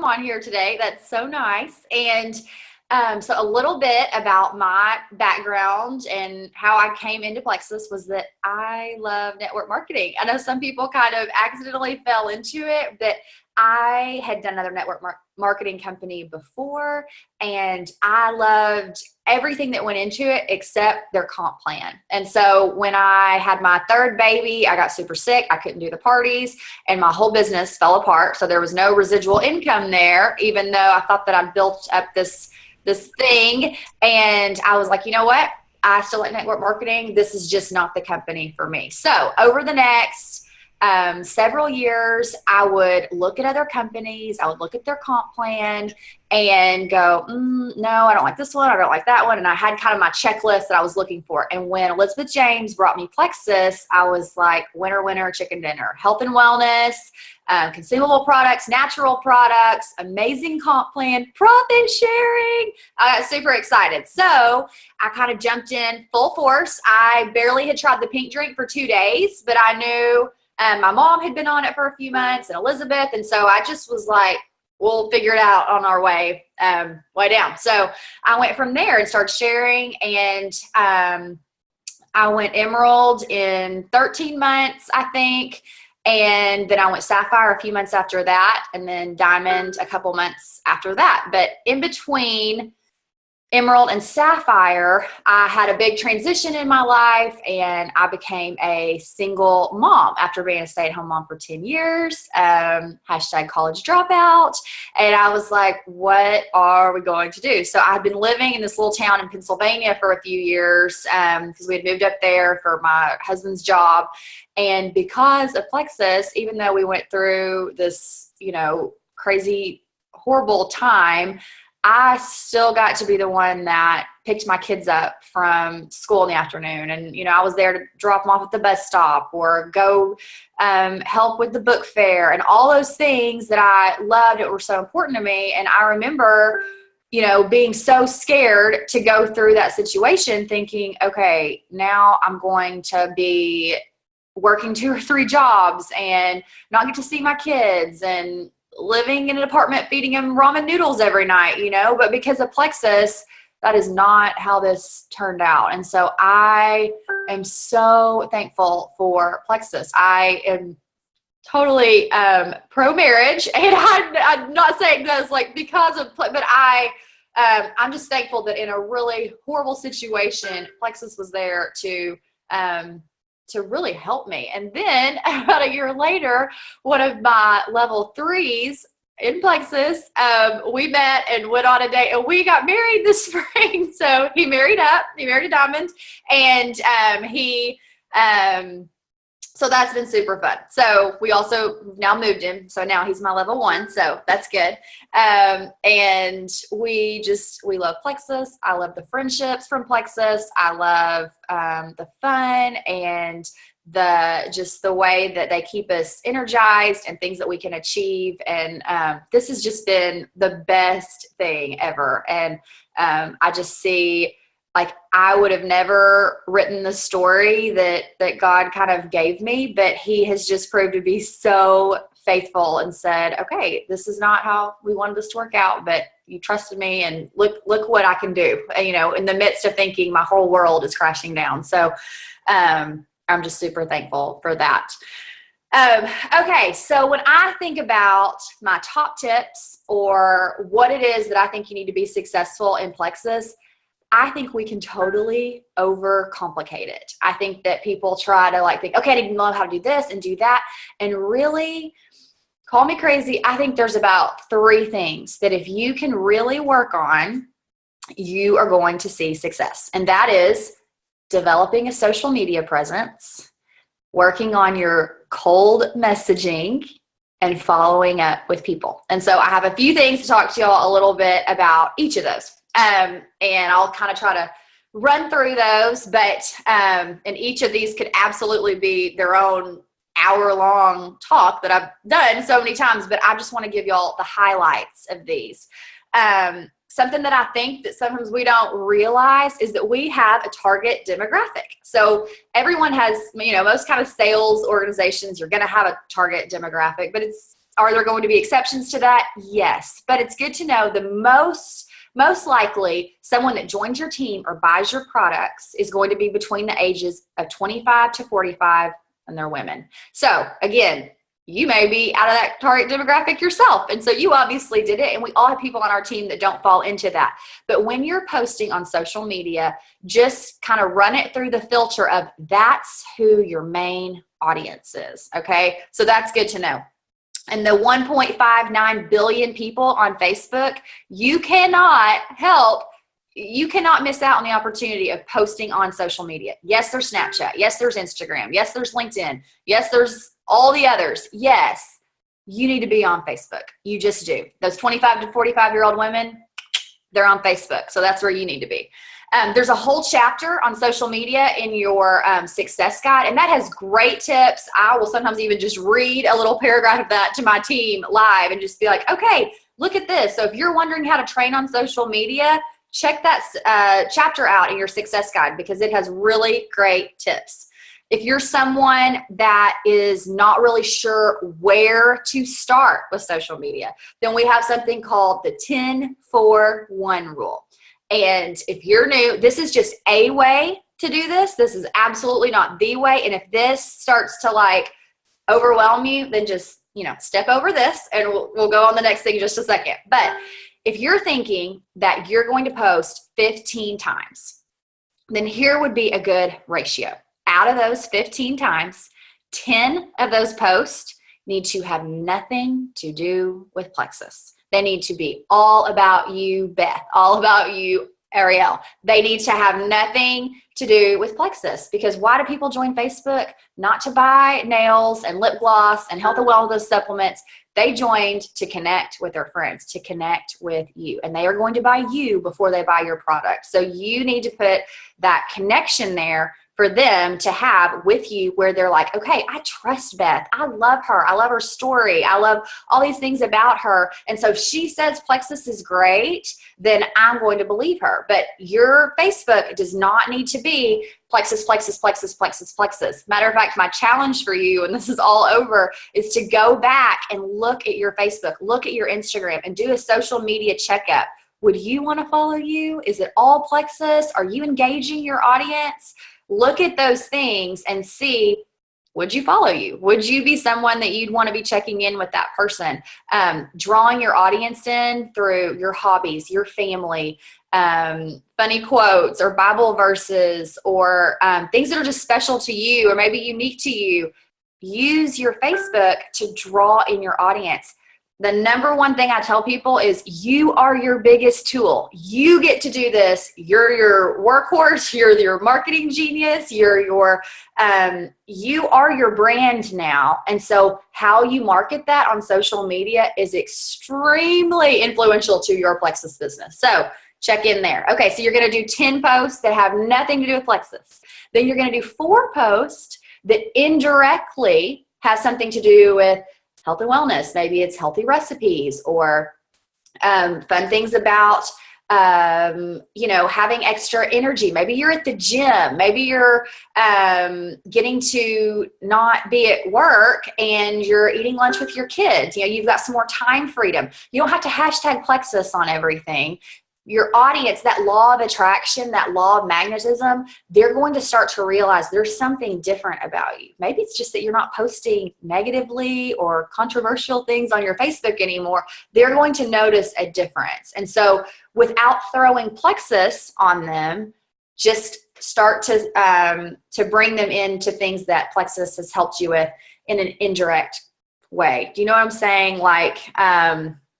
come on here today. That's so nice. And so a little bit about my background and how I came into Plexus was that I love network marketing. I know some people kind of accidentally fell into it, but I had done another network marketing company before, and I loved everything that went into it except their comp plan. And so when I had my third baby, I got super sick. I couldn't do the parties, and my whole business fell apart. So there was no residual income there, even though I thought that I'd built up this thing. And I was like, you know what? I still like network marketing. This is just not the company for me. So over the next several years, I would look at other companies. I would look at their comp plan and go, no, I don't like this one. I don't like that one. And I had kind of my checklist that I was looking for. And when Elizabeth James brought me Plexus, I was like, winner, winner, chicken dinner, health and wellness, consumable products, natural products, amazing comp plan, profit sharing. I got super excited. So I kind of jumped in full force. I barely had tried the pink drink for 2 days, but I knew my mom had been on it for a few months and Elizabeth. And so I just was like, we'll figure it out on our way down. So I went from there and started sharing. And I went Emerald in 13 months, I think. And then I went Sapphire a few months after that, and then Diamond a couple months after that. But in between Emerald and Sapphire, I had a big transition in my life, and I became a single mom after being a stay-at-home mom for 10 years, hashtag college dropout. And I was like, what are we going to do? So I've been living in this little town in Pennsylvania for a few years because we had moved up there for my husband's job. And because of Plexus, even though we went through this, crazy, horrible time, I still got to be the one that picked my kids up from school in the afternoon. And, I was there to drop them off at the bus stop or go help with the book fair and all those things that I loved that were so important to me. And I remember, being so scared to go through that situation thinking, okay, now I'm going to be working 2 or 3 jobs and not get to see my kids and living in an apartment feeding them ramen noodles every night, but because of Plexus, that is not how this turned out. And so I am so thankful for Plexus. I am totally pro marriage, and I'm not saying this like because of, but I'm just thankful that in a really horrible situation, Plexus was there to really help me. And then about a year later, one of my level 3s in Plexus, we met and went on a date, and we got married this spring. So he married a Diamond, and so that's been super fun. So we also now moved him. So now he's my level 1. So that's good. And we love Plexus. I love the friendships from Plexus. I love the fun and the way that they keep us energized and things that we can achieve. And this has just been the best thing ever. And I just see, like, I would have never written the story that God kind of gave me, but he has just proved to be so faithful and said, okay, this is not how we wanted this to work out, but you trusted me, and look what I can do, in the midst of thinking my whole world is crashing down. So I'm just super thankful for that. Okay, so when I think about my top tips or what it is that I think you need to be successful in Plexus, I think we can totally overcomplicate it. I think that people try to think, okay, I need to know how to do this and do that. And really, call me crazy, I think there's about 3 things that if you can really work on, you are going to see success. And that is developing a social media presence, working on your cold messaging, and following up with people. And so I have a few things to talk to y'all a little bit about each of those. And I'll kind of try to run through those, but and each of these could absolutely be their own hour-long talk that I've done so many times, but I just want to give y'all the highlights of these. Something that I think that sometimes we don't realize is that we have a target demographic. So everyone has, most kind of sales organizations, you're going to have a target demographic, but it's Are there going to be exceptions to that? Yes. But it's good to know the most likely someone that joins your team or buys your products is going to be between the ages of 25 to 45, and they're women. So again, you may be out of that target demographic yourself. And so you obviously did it. And we all have people on our team that don't fall into that. But when you're posting on social media, just kind of run it through the filter of that's who your main audience is. Okay. So that's good to know. And the 1.59 billion people on Facebook, you cannot miss out on the opportunity of posting on social media. Yes, there's Snapchat. Yes, there's Instagram. Yes, there's LinkedIn. Yes, there's all the others. Yes, you need to be on Facebook. You just do. Those 25 to 45-year-old women, they're on Facebook. So that's where you need to be. There's a whole chapter on social media in your success guide, and that has great tips. I will sometimes even just read a little paragraph of that to my team live and just be like, okay, look at this. So if you're wondering how to train on social media, check that chapter out in your success guide because it has really great tips. If you're someone that is not really sure where to start with social media, then we have something called the 10-4-1 rule. And if you're new, this is just a way to do this. This is absolutely not the way. And if this starts to like overwhelm you, then just, step over this and we'll go on the next thing in just a second. But if you're thinking that you're going to post 15 times, then here would be a good ratio. Out of those 15 times, 10 of those posts need to have nothing to do with Plexus. They need to be all about you, Beth, all about you, Ariele. They need to have nothing to do with Plexus because why do people join Facebook? Not to buy nails and lip gloss and health and wellness supplements. They joined to connect with their friends, to connect with you, and they are going to buy you before they buy your product. So you need to put that connection there for them to have with you where they're like, okay, I trust Beth. I love her. I love her story. I love all these things about her. And so if she says Plexus is great, then I'm going to believe her. But your Facebook does not need to be Plexus, Plexus, Plexus, Plexus, Plexus. Matter of fact, my challenge for you, and this is all over, is to go back and look at your Facebook, look at your Instagram, and do a social media checkup. Would you want to follow you? Is it all Plexus? Are you engaging your audience? Look at those things and see, would you follow you? Would you be someone that you'd want to be checking in with that person? Drawing your audience in through your hobbies, your family, funny quotes or Bible verses or things that are just special to you or maybe unique to you. Use your Facebook to draw in your audience. The number one thing I tell people is you are your biggest tool. You get to do this. You're your workhorse. You're your marketing genius. You are your brand now. And so how you market that on social media is extremely influential to your Plexus business. So check in there. Okay, so you're going to do 10 posts that have nothing to do with Plexus. Then you're going to do 4 posts that indirectly have something to do with health and wellness. Maybe it's healthy recipes or fun things about, having extra energy. Maybe you're at the gym. Maybe you're getting to not be at work and you're eating lunch with your kids. You've got some more time freedom. You don't have to hashtag Plexus on everything. Your audience, that law of attraction, that law of magnetism, they're going to start to realize there's something different about you. Maybe it's just that you're not posting negatively or controversial things on your Facebook anymore. They're going to notice a difference. And so without throwing Plexus on them, just start to bring them into things that Plexus has helped you with in an indirect way. Do you know what I'm saying? Like,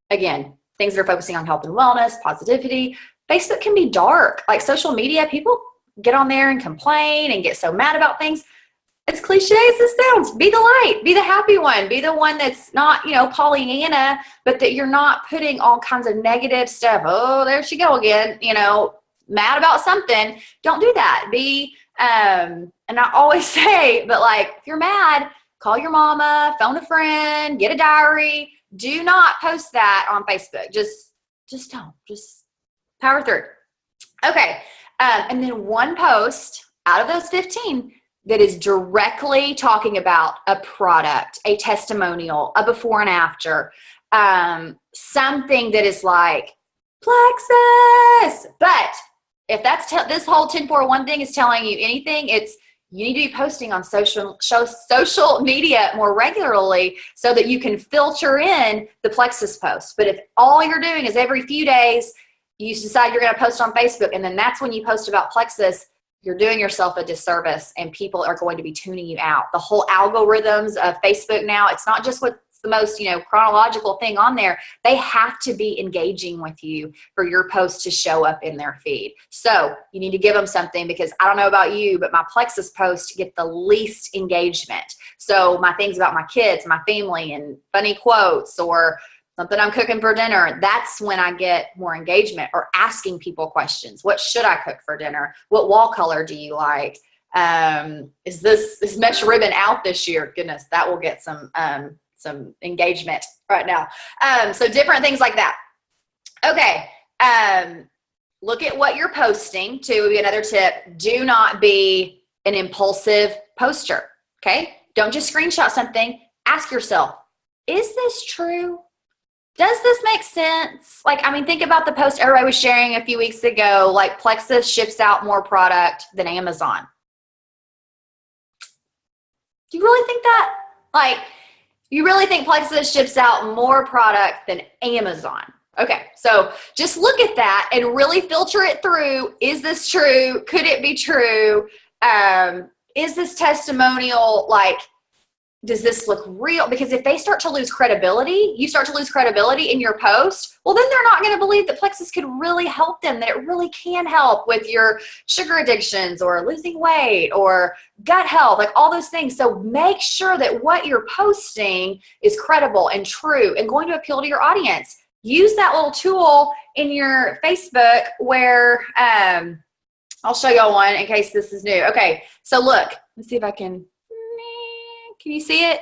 again, things that are focusing on health and wellness, positivity. Facebook can be dark. Like social media, people get on there and complain and get so mad about things. As cliche as this sounds, be the light, be the happy one, be the one that's not, Pollyanna, but that you're not putting all kinds of negative stuff. Oh, there she go again, mad about something. Don't do that. And I always say, but like, if you're mad, call your mama, phone a friend, get a diary. Do not post that on Facebook. Just don't. Just power through. Okay. And then 1 post out of those 15 that is directly talking about a product, a testimonial, a before and after, something that is like Plexus. But if that's this whole 10-4-1 thing is telling you anything, it's you need to be posting on social media more regularly so that you can filter in the Plexus posts. But if all you're doing is every few days you decide you're going to post on Facebook, and then that's when you post about Plexus, you're doing yourself a disservice, and people are going to be tuning you out. The whole algorithms of Facebook now, it's not just what's the most, chronological thing on there. They have to be engaging with you for your post to show up in their feed. So you need to give them something, because I don't know about you, but my Plexus posts get the least engagement. So my things about my kids, my family, and funny quotes, or something I'm cooking for dinner, that's when I get more engagement, or asking people questions. What should I cook for dinner? What wall color do you like? Is this mesh ribbon out this year? Goodness, that will get some engagement right now. So different things like that. Okay. Look at what you're posting too, would be another tip. Do not be an impulsive poster. Okay. Don't just screenshot something. Ask yourself, is this true? Does this make sense? Think about the post everybody was sharing a few weeks ago, like Plexus ships out more product than Amazon. Do you really think that? You really think Plexus ships out more product than Amazon? Okay, so just look at that and really filter it through. Is this true? Could it be true? Is this testimonial, does this look real? Because if they start to lose credibility, you start to lose credibility in your post, well, then they're not going to believe that Plexus could really help them, that it really can help with your sugar addictions or losing weight or gut health, all those things. So make sure that what you're posting is credible and true and going to appeal to your audience. Use that little tool in your Facebook where, I'll show y'all one in case this is new. Okay, so look, let's see if I can you see it?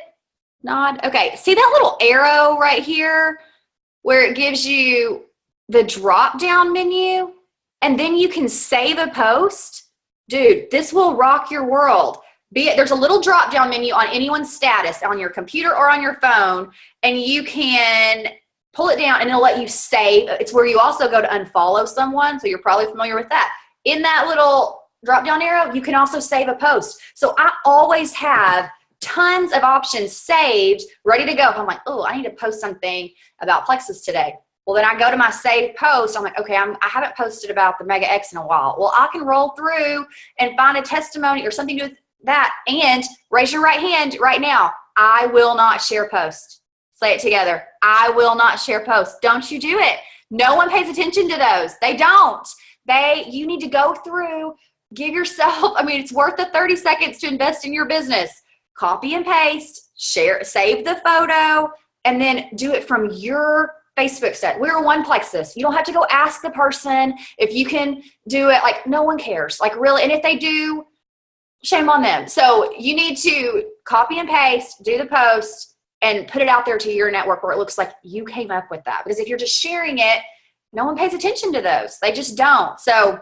Nod. Okay, see that little arrow right here where it gives you the drop down menu, and then you can save a post? Dude, this will rock your world. There's a little drop down menu on anyone's status on your computer or on your phone, and you can pull it down and it'll let you save. It's where you also go to unfollow someone, so you're probably familiar with that. In that little drop down arrow, you can also save a post. So I always have tons of options saved, ready to go. If I'm like, oh, I need to post something about Plexus today. Well, then I go to my saved post. I'm like, okay, I haven't posted about the Mega X in a while. Well, I can roll through and find a testimony or something to do with that. And raise your right hand right now. I will not share posts. Say it together. I will not share posts. Don't you do it. No one pays attention to those. They don't. You need to go through, give yourself, it's worth the 30 seconds to invest in your business. Copy and paste, share, save the photo, and then do it from your Facebook set. We're one Plexus. You don't have to go ask the person if you can do it. No one cares. Really. And if they do, shame on them. So you need to copy and paste, do the post, and put it out there to your network where it looks like you came up with that. Because if you're just sharing it, no one pays attention to those. They just don't. So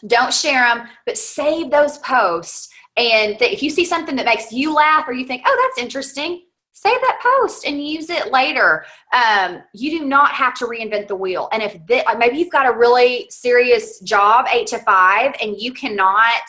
don't share them, but save those posts. And if you see something that makes you laugh or you think, oh, that's interesting, save that post and use it later. You do not have to reinvent the wheel. And if maybe you've got a really serious job, 8 to 5, and you cannot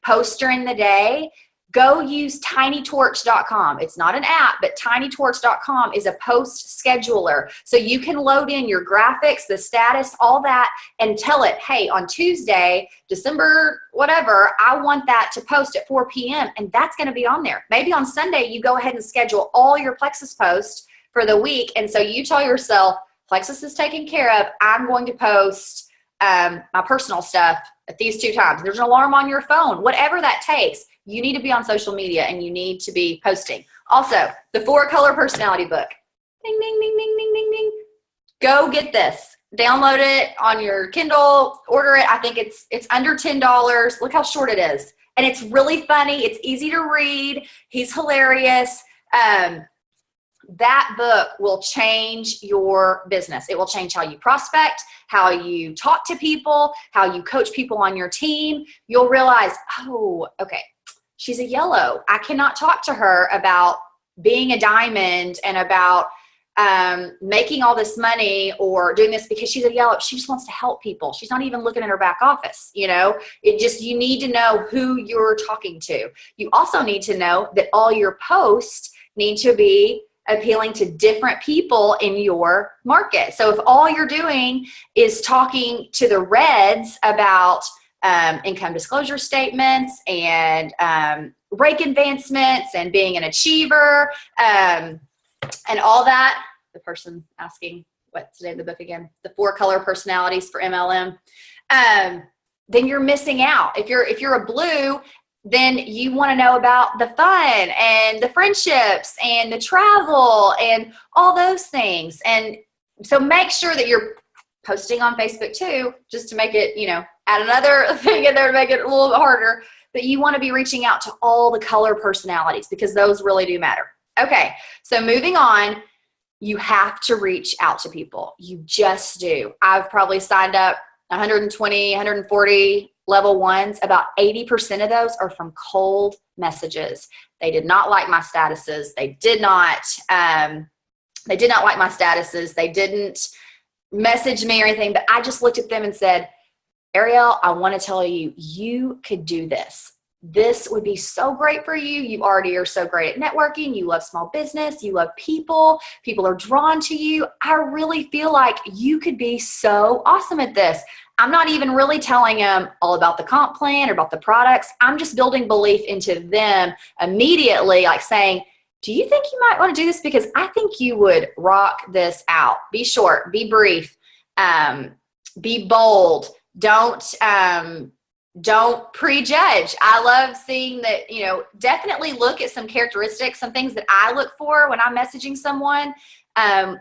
post during the day, go use tinytorch.com. It's not an app, but tinytorch.com is a post scheduler. So you can load in your graphics, the status, all that, and tell it, hey, on Tuesday, December, whatever, I want that to post at 4 p.m. And that's going to be on there. Maybe on Sunday, you go ahead and schedule all your Plexus posts for the week. And so you tell yourself, Plexus is taken care of. I'm going to post my personal stuff at these 2 times. There's an alarm on your phone, whatever that takes. You need to be on social media and you need to be posting. Also, the 4-color personality book. Ding, ding, ding, ding, ding, ding, ding. Go get this. Download it on your Kindle. Order it. I think it's under $10. Look how short it is. And it's really funny. It's easy to read. He's hilarious. That book will change your business. It will change how you prospect, how you talk to people, how you coach people on your team. You'll realize, oh, okay. she's a yellow. I cannot talk to her about being a diamond and about making all this money or doing this because she's a yellow. She just wants to help people. She's not even looking at her back office. You need to know who you're talking to. You also need to know that all your posts need to be appealing to different people in your market. So if all you're doing is talking to the reds about income disclosure statements and rake advancements and being an achiever, and all that, the person asking, what's the name of the book again? The 4 Color Personalities for MLM. Then you're missing out. If you're a blue, then you want to know about the fun and the friendships and the travel and all those things. And so make sure that you're posting on Facebook too, just to make it, add another thing in there to make it a little bit harder. But you want to be reaching out to all the color personalities because those really do matter. Okay, so moving on, you have to reach out to people. You just do. I've probably signed up 120, 140 level 1s. About 80% of those are from cold messages. They did not like my statuses. They did not like my statuses. They didn't message me or anything, but I just looked at them and said, Ariele, I want to tell you, you could do this. This would be so great for you. You already are so great at networking. You love small business. You love people. People are drawn to you. I really feel like you could be so awesome at this. I'm not even really telling them all about the comp plan or about the products. I'm just building belief into them immediately, like saying, do you think you might want to do this? Because I think you would rock this out. Be short, be brief, be bold. Don't prejudge. I love seeing that, definitely look at some characteristics, some things that I look for when I'm messaging someone.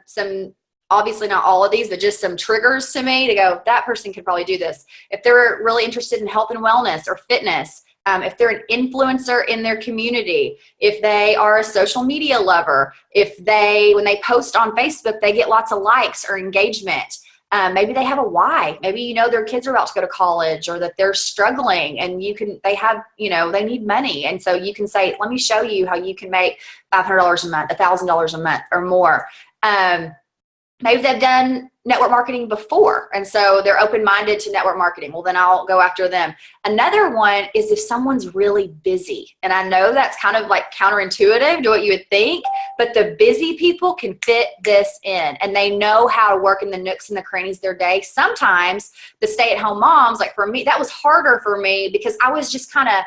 Some, obviously not all of these, but just some triggers to me to go, that person could probably do this. If they're really interested in health and wellness or fitness, if they're an influencer in their community, if they are a social media lover, when they post on Facebook, they get lots of likes or engagement. Maybe they have a why. Maybe, their kids are about to go to college or that they're struggling and they need money. And so you can say, let me show you how you can make $500 a month, $1,000 a month or more. Maybe they've done network marketing before, and so they're open-minded to network marketing. Well, then I'll go after them. Another one is if someone's really busy, and I know that's kind of like counterintuitive to what you would think, but the busy people can fit this in, and they know how to work in the nooks and the crannies of their day. Sometimes the stay-at-home moms, like for me, that was harder for me because I was just kind of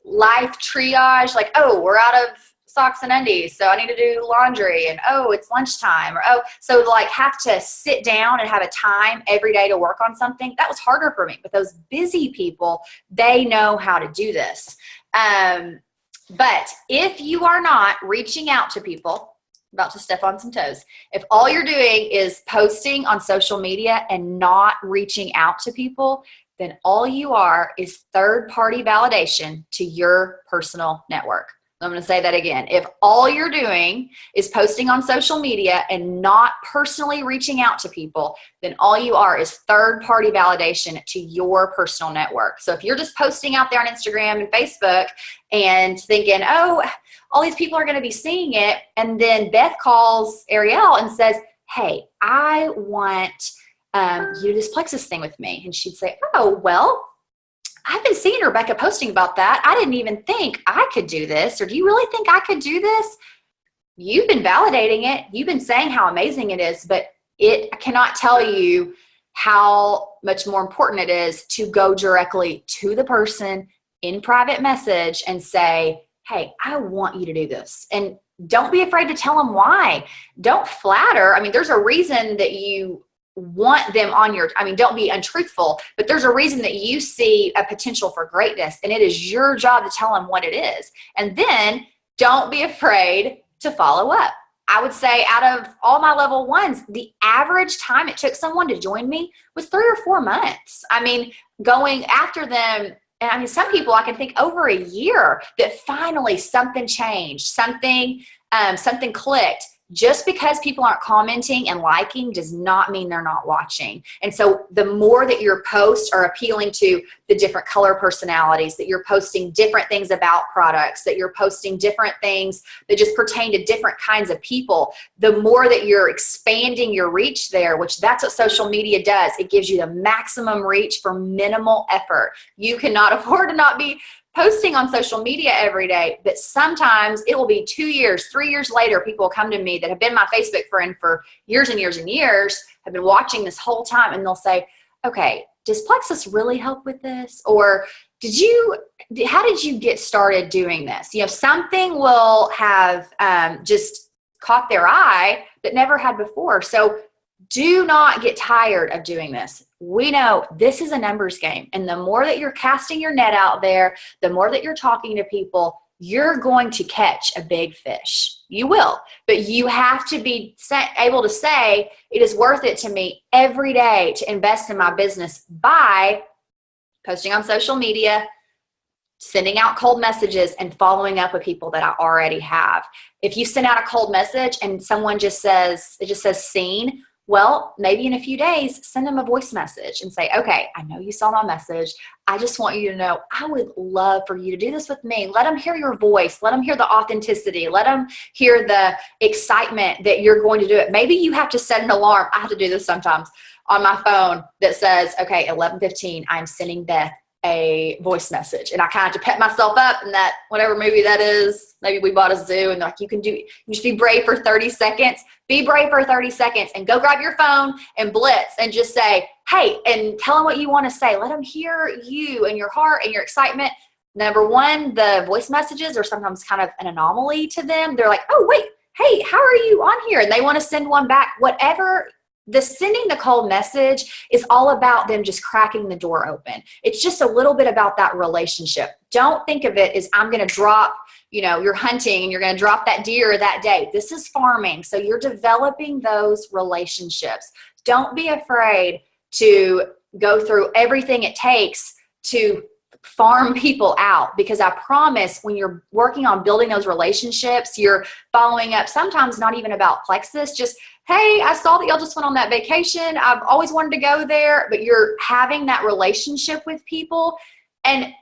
life triage, like, oh, we're out of socks and undies, so I need to do laundry, and oh, it's lunchtime, or so like have to sit down and have a time every day to work on something. That was harder for me. But those busy people, they know how to do this. But if you are not reaching out to people, about to step on some toes, if all you're doing is posting on social media and not reaching out to people, then all you are is third-party validation to your personal network. I'm going to say that again. If all you're doing is posting on social media and not personally reaching out to people, then all you are is third-party validation to your personal network. So if you're just posting out there on Instagram and Facebook and thinking, oh, all these people are going to be seeing it, and then Beth calls Ariele and says, hey, I want you to do this Plexus thing with me. And she'd say, oh, well, I've been seeing Rebekah posting about that. I didn't even think I could do this. Or do you really think I could do this? You've been validating it. You've been saying how amazing it is, but I cannot tell you how much more important it is to go directly to the person in private message and say, hey, I want you to do this. And don't be afraid to tell them why. Don't flatter. I mean, there's a reason that you want them on don't be untruthful, but there's a reason that you see a potential for greatness, and it is your job to tell them what it is. And then don't be afraid to follow up. I would say out of all my level 1s, the average time it took someone to join me was 3 or 4 months. I mean, going after them, and some people I can think over a year that finally something changed, something clicked. just because people aren't commenting and liking does not mean they're not watching. And so the more that your posts are appealing to the different color personalities, that you're posting different things about products, that you're posting different things that just pertain to different kinds of people, the more that you're expanding your reach there, which that's what social media does. It gives you the maximum reach for minimal effort. You cannot afford to not be posting on social media every day, but sometimes it will be 2 years, 3 years later, people will come to me that have been my Facebook friend for years and years and years, have been watching this whole time, and they'll say, okay, does Plexus really help with this? Or how did you get started doing this? Something will have just caught their eye that never had before. So do not get tired of doing this. We know this is a numbers game. And the more that you're casting your net out there, the more that you're talking to people, you're going to catch a big fish. You will. But you have to be able to say, it is worth it to me every day to invest in my business by posting on social media, sending out cold messages, and following up with people that I already have. If you send out a cold message and someone just says seen, well, maybe in a few days, send them a voice message and say, okay, I know you saw my message. I just want you to know I would love for you to do this with me. Let them hear your voice. Let them hear the authenticity. Let them hear the excitement that you're going to do it. Maybe you have to set an alarm. I have to do this sometimes on my phone that says, okay, 11:15, I'm sending Beth a voice message. And I kind of have to pep myself up, and that whatever movie that is, maybe We Bought a Zoo, and like, you just be brave for 30 seconds. Be brave for 30 seconds and go grab your phone and blitz and just say, hey, and tell them what you want to say. Let them hear you and your heart and your excitement. Number one, the voice messages are sometimes kind of an anomaly to them. They're like, oh, wait, hey, how are you on here? And they want to send one back. Whatever. The sending the cold message is all about them just cracking the door open. It's just a little bit about that relationship. Don't think of it as I'm going to drop, you're hunting and you're going to drop that deer that day. This is farming. So you're developing those relationships. Don't be afraid to go through everything it takes to farm people out, because I promise when you're working on building those relationships, you're following up, sometimes not even about Plexus, just, hey, I saw that y'all just went on that vacation. I've always wanted to go there, but you're having that relationship with people. And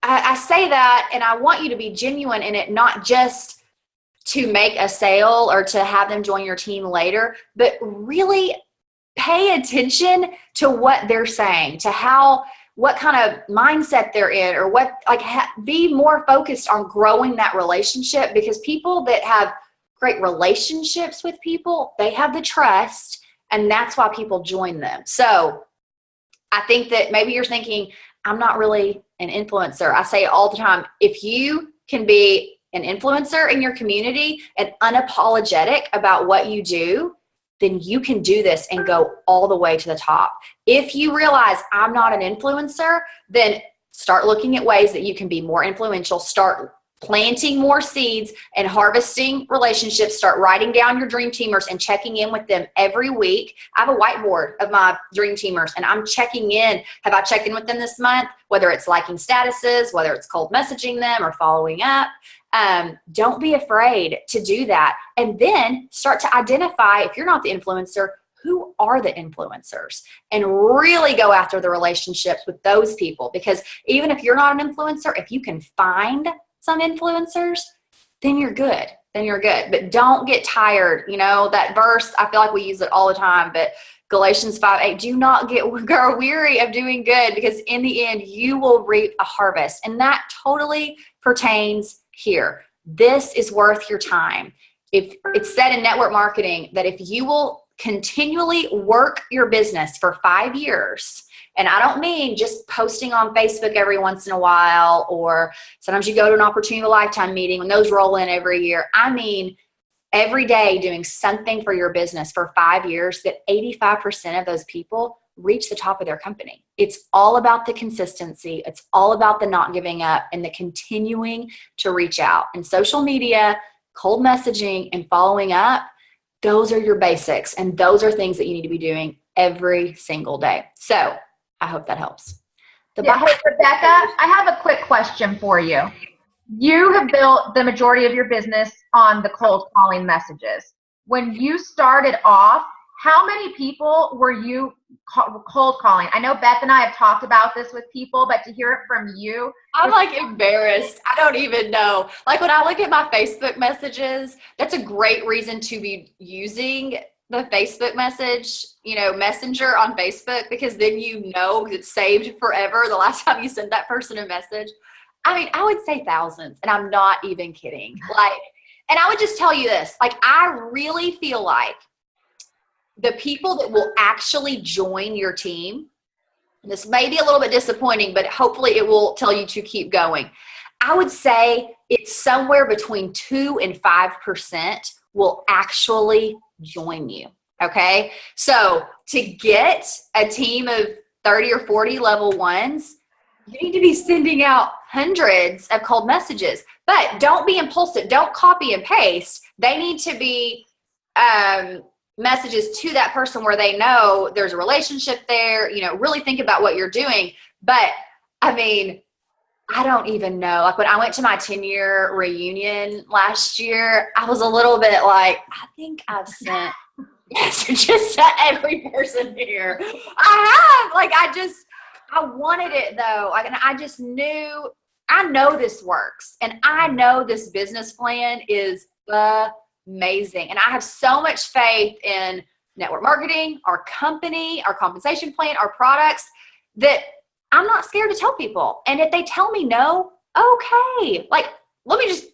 I say that, and I want you to be genuine in it, not just to make a sale or to have them join your team later, but really pay attention to what they're saying, to what kind of mindset they're in, or be more focused on growing that relationship, because people that have great relationships with people, they have the trust, and that's why people join them. So I think that maybe you're thinking, I'm not really an influencer. I say it all the time. If you can be an influencer in your community and unapologetic about what you do, then you can do this and go all the way to the top. If you realize I'm not an influencer, then start looking at ways that you can be more influential. Start planting more seeds and harvesting relationships. Start writing down your dream teamers and checking in with them every week. I have a whiteboard of my dream teamers, and I'm checking in. Have I checked in with them this month? Whether it's liking statuses, whether it's cold messaging them or following up. Don't be afraid to do that. And then start to identify, if you're not the influencer, who are the influencers, and really go after the relationships with those people. Because even if you're not an influencer, if you can find some influencers, then you're good. But don't get tired. That verse, I feel like we use it all the time, but Galatians 5:8, do not grow weary of doing good, because in the end, you will reap a harvest. And that totally pertains here. This is worth your time. If it's said in network marketing that if you will continually work your business for 5 years, and I don't mean just posting on Facebook every once in a while, or sometimes you go to an opportunity of a lifetime meeting when those roll in every year. I mean, every day doing something for your business for 5 years, that 85% of those people reach the top of their company. It's all about the consistency. It's all about the not giving up and the continuing to reach out. And social media, cold messaging, and following up, those are your basics. And those are things that you need to be doing every single day. So I hope that helps. Hey, Rebekah, I have a quick question for you. you have built the majority of your business on the cold calling messages. When you started off, how many people were you cold calling? I know Beth and I have talked about this with people, but to hear it from you. I'm like embarrassed. I don't even know. Like when I look at my Facebook messages, that's a great reason to be using the Facebook message, messenger on Facebook, because then it's saved forever the last time you sent that person a message. I mean, I would say thousands, and I'm not even kidding. And I would just tell you this, I really feel like the people that will actually join your team, and this may be a little bit disappointing, but hopefully it will tell you to keep going. I would say it's somewhere between 2 and 5% will actually join you. Okay. So to get a team of 30 or 40 level ones, you need to be sending out hundreds of cold messages, but don't be impulsive. Don't copy and paste. They need to be messages to that person where they know there's a relationship there, really think about what you're doing. But I mean, I don't even know. Like when I went to my 10-year reunion last year, I was a little bit like, I think I've sent messages to every person here. I have. I wanted it though. And I just knew, I know this works. And I know this business plan is amazing. And I have so much faith in network marketing, our company, our compensation plan, our products, that I'm not scared to tell people. And if they tell me no, okay.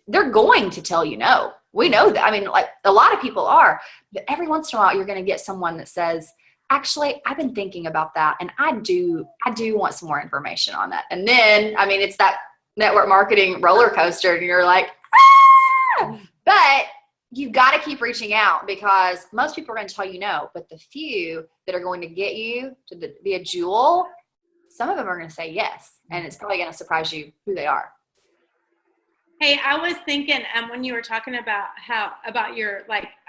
They're going to tell you no. We know that. I mean, a lot of people are, but every once in a while you're going to get someone that says, actually, I've been thinking about that. And I do want some more information on that. And then, I mean, it's that network marketing roller coaster and you're like, ah! But you got to keep reaching out, because most people are going to tell you no, but the few that are going to get you to be a jewel, some of them are going to say yes. And it's probably going to surprise you who they are. Hey, I was thinking when you were talking about your,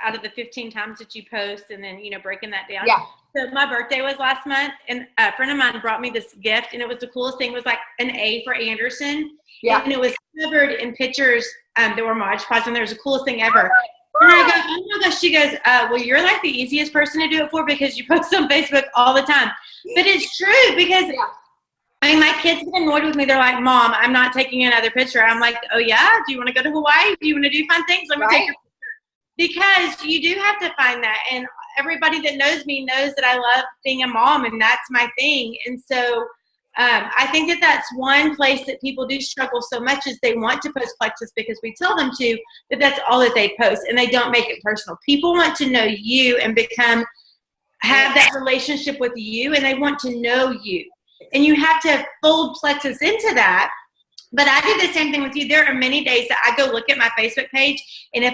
out of the 15 times that you post and then, breaking that down. Yeah. So my birthday was last month, and a friend of mine brought me this gift, and it was the coolest thing. It was like an A for Anderson. Yeah. And it was covered in pictures that were Mod Podge, and there was the coolest thing ever. And I go, oh my gosh. She goes, well, you're like the easiest person to do it for, because you post on Facebook all the time. But it's true, because I mean, my kids get annoyed with me. They're like, Mom, I'm not taking another picture. I'm like, oh yeah? Do you want to go to Hawaii? Do you want to do fun things? Let me take your picture. Because you do have to find that. And everybody that knows me knows that I love being a mom, and that's my thing. And so I think that that's one place that people do struggle so much, is they want to post Plexus because we tell them to, but that's all that they post, and they don't make it personal. People want to know you and have that relationship with you, and they want to know you. And you have to fold Plexus into that. But I do the same thing with you. There are many days that I go look at my Facebook page, and if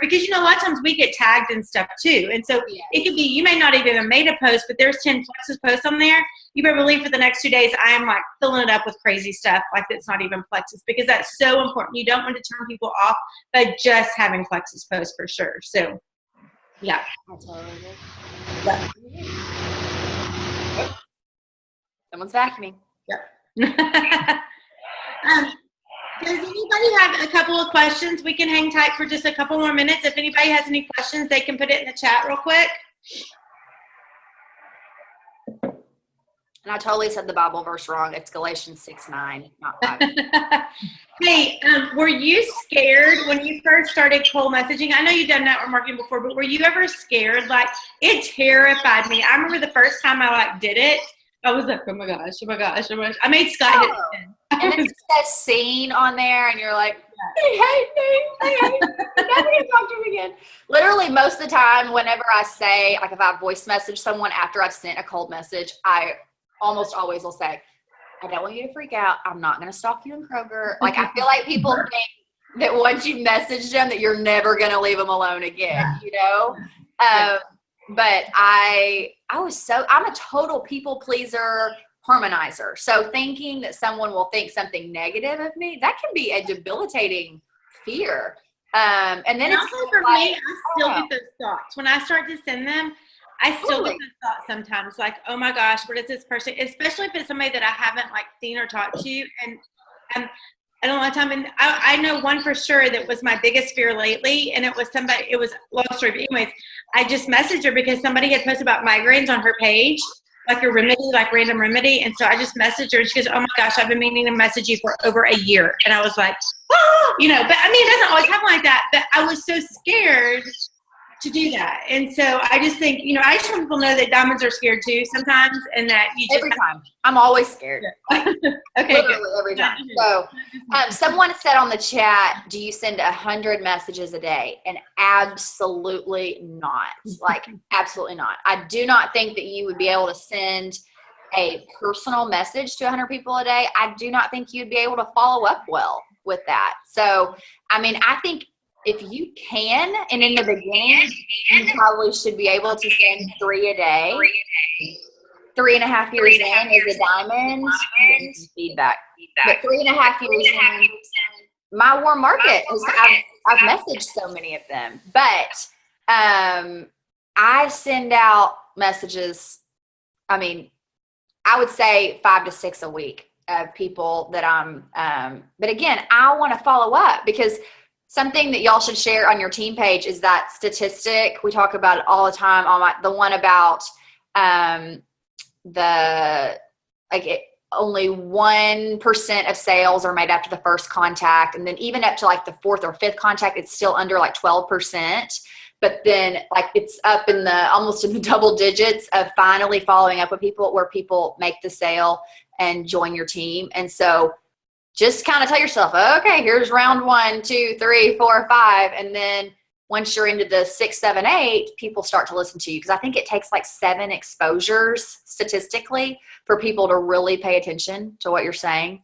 because a lot of times we get tagged and stuff too. And so it could be, you may not even have made a post, but there's 10 Plexus posts on there. You better believe for the next 2 days, I am filling it up with crazy stuff that's not even Plexus, because that's so important. You don't want to turn people off by just having Plexus posts for sure. So, yeah. Yeah. Someone's vacuuming. Yep. Does anybody have a couple of questions? We can hang tight for just a couple more minutes. If anybody has any questions, they can put it in the chat real quick. And I totally said the Bible verse wrong. It's Galatians 6:9, not 5. Hey, were you scared when you first started cold messaging? I know you've done network marketing before, but were you ever scared? It terrified me. I remember the first time I did it, I was like, oh my gosh, oh my gosh, oh my gosh. I made Scott hit it. And then it's that scene on there, and you're like, they hate me. They hate me. I'm never going to talk to him again. Literally, most of the time, whenever I say, if I voice message someone after I've sent a cold message, I almost always will say, I don't want you to freak out. I'm not going to stalk you in Kroger. I feel like people think that once you message them that you're never going to leave them alone again, But I'm a total people pleaser, harmonizer. So thinking that someone will think something negative of me, that can be a debilitating fear. And then it's also for me, I still get those thoughts. When I start to send them, I still get those thoughts sometimes, oh my gosh, what is this person? Especially if it's somebody that I haven't seen or talked to. And I don't have time. And I know one for sure that was my biggest fear lately. And it was long story, but anyways, I just messaged her because somebody had posted about migraines on her page, like a remedy, like random remedy. And so I just messaged her and she goes, oh my gosh, I've been meaning to message you for over a year. And I was like, oh, you know, but I mean, it doesn't always happen like that. But I was so scared to do that. And so I just think, you know, I just want people to know that diamonds are scared too sometimes, and that you just every time. I'm always scared. Okay, literally good. every time. So someone said on the chat, do you send 100 messages a day? And absolutely not. Like, absolutely not. I do not think that you would be able to send a personal message to 100 people a day. I do not think you'd be able to follow up well with that. So, I mean, I think if you can, and in the beginning, you probably should be able to send 3 a day. 3.5 years in is a diamond. Feedback. But 3.5 years in, my warm market is I've messaged so many of them. But I send out messages, I mean, I would say 5 to 6 a week of people that but again, I want to follow up, because something that y'all should share on your team page is that statistic. We talk about it all the time on the one about only 1% of sales are made after the first contact. And then even up to like the 4th or 5th contact, it's still under like 12%. But then like it's up in almost in the double digits of finally following up with people, where people make the sale and join your team. And so just kind of tell yourself, okay, here's round 1, 2, 3, 4, 5. And then once you're into the 6, 7, 8, people start to listen to you. Because I think it takes like 7 exposures statistically for people to really pay attention to what you're saying.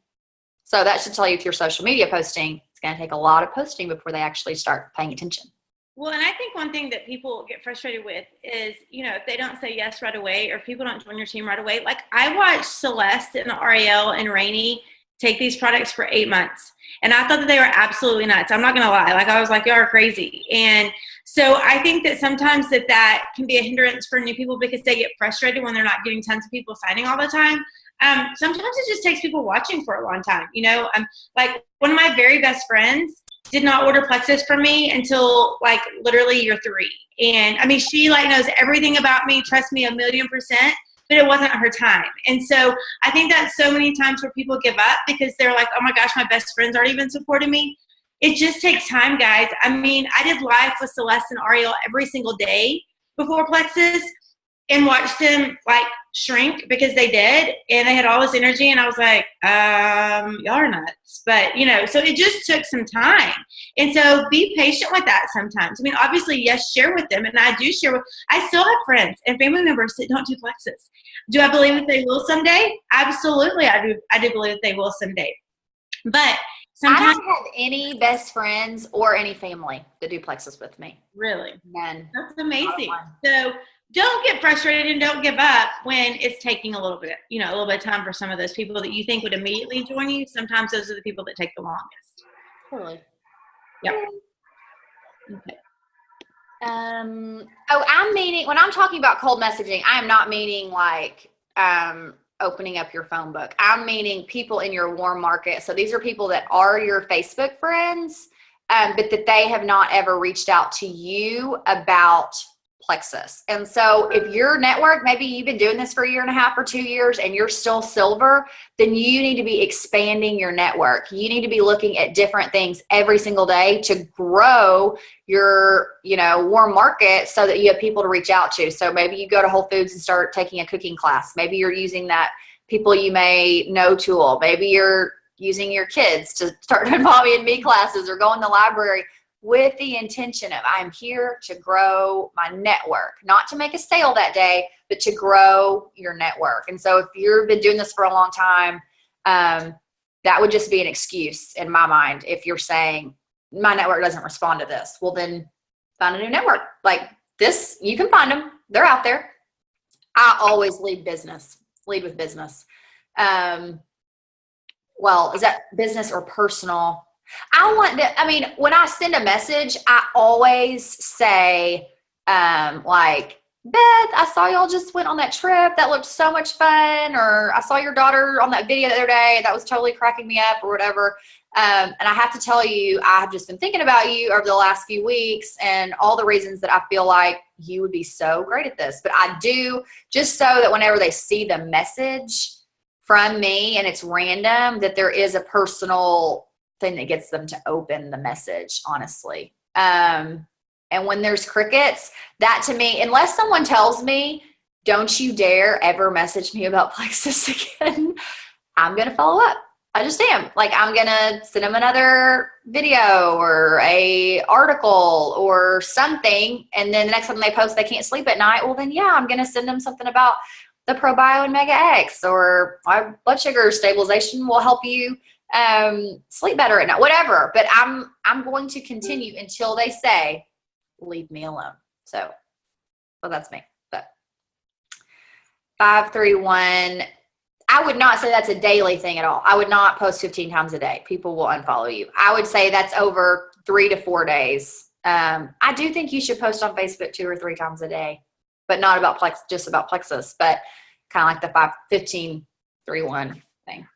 So that should tell you with your social media posting, it's going to take a lot of posting before they actually start paying attention. Well, and I think one thing that people get frustrated with is, you know, if they don't say yes right away, or if people don't join your team right away. Like, I watched Celeste and Ariele and Rainey take these products for 8 months. And I thought that they were absolutely nuts. I'm not going to lie. Like, I was like, y'all are crazy. And so I think that sometimes that can be a hindrance for new people, because they get frustrated when they're not getting tons of people signing all the time. Sometimes it just takes people watching for a long time. You know, like one of my very best friends did not order Plexus from me until like literally year 3. And I mean, she like knows everything about me. Trust me, 1,000,000%. But it wasn't her time. And so I think that so many times where people give up because they're like, oh my gosh, my best friends aren't even supporting me. It just takes time, guys. I mean, I did live with Celeste and Ariel every single day before Plexus, and watched them like shrink because they did, and they had all this energy, and I was like, y'all are nuts. But you know, so it just took some time. And so be patient with that sometimes. I mean, obviously, yes, share with them. And I do share I still have friends and family members that don't do Plexus. Do I believe that they will someday? Absolutely. I do believe that they will someday. But sometimes I don't have any best friends or any family that do Plexus with me. Really? None. That's amazing. So don't get frustrated and don't give up when it's taking a little bit of time for some of those people that you think would immediately join you. Sometimes those are the people that take the longest. Totally. Yep. Okay. I'm meaning, when I'm talking about cold messaging, I am not meaning like opening up your phone book. I'm meaning people in your warm market. So these are people that are your Facebook friends, but that they have not ever reached out to you about Plexus. And so if your network, maybe you've been doing this for 1.5 or 2 years and you're still silver, then you need to be expanding your network. You need to be looking at different things every single day to grow your, warm market so that you have people to reach out to. So maybe you go to Whole Foods and start taking a cooking class. Maybe you're using that people you may know tool. Maybe you're using your kids to start doing mommy and me classes, or go in the library with the intention of, I'm here to grow my network, not to make a sale that day, but to grow your network. And so if you've been doing this for a long time, that would just be an excuse in my mind. If you're saying my network doesn't respond to this, well, then find a new network like this. You can find them. They're out there. I always lead with business. Well, is that business or personal? When I send a message, I always say, like, Beth, I saw y'all just went on that trip. That looked so much fun. Or I saw your daughter on that video the other day. That was totally cracking me up or whatever. And I have to tell you, I have just been thinking about you over the last few weeks and all the reasons that I feel like you would be so great at this. But I do, just so that whenever they see the message from me and it's random, that there is a personal thing that gets them to open the message, honestly. And when there's crickets, that to me, unless someone tells me, don't you dare ever message me about Plexus again, I'm going to follow up. I just am. Like, I'm going to send them another video or a article or something. And then the next time they post they can't sleep at night, well, then, yeah, I'm going to send them something about the ProBio and Mega X, or my blood sugar stabilization will help you sleep better at night, whatever. But I'm going to continue until they say, leave me alone. So, well, that's me. But 531, I would not say that's a daily thing at all. I would not post 15 times a day. People will unfollow you. I would say that's over 3 to 4 days. I do think you should post on Facebook 2 or 3 times a day, but not about just about Plexus, but kind of like the 15-3-1 thing.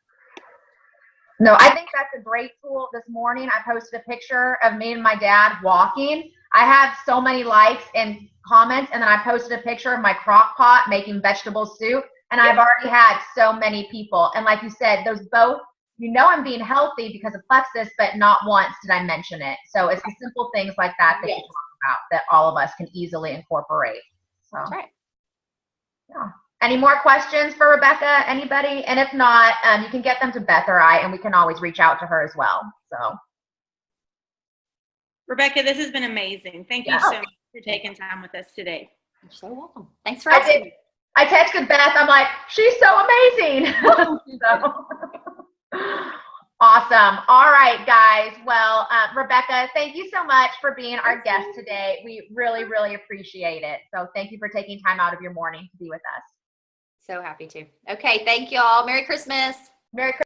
No, I think that's a great tool. This morning, I posted a picture of me and my dad walking. I have so many likes and comments, and then I posted a picture of my crock pot making vegetable soup, and I've already had so many people. And like you said, those both, I'm being healthy because of Plexus, but not once did I mention it. So it's the simple things like that you talk about that all of us can easily incorporate. So, that's right. Yeah. Any more questions for Rebekah? Anybody? And if not, you can get them to Beth or I, and we can always reach out to her as well. So, Rebekah, this has been amazing. Thank you so much for taking time with us today. You're so welcome. Thanks for asking. I texted Beth. I'm like, she's so amazing. So, awesome. All right, guys. Well, Rebekah, thank you so much for being our guest today. We really, really appreciate it. So thank you for taking time out of your morning to be with us. So happy to. Okay. Thank y'all. Merry Christmas. Merry Christmas.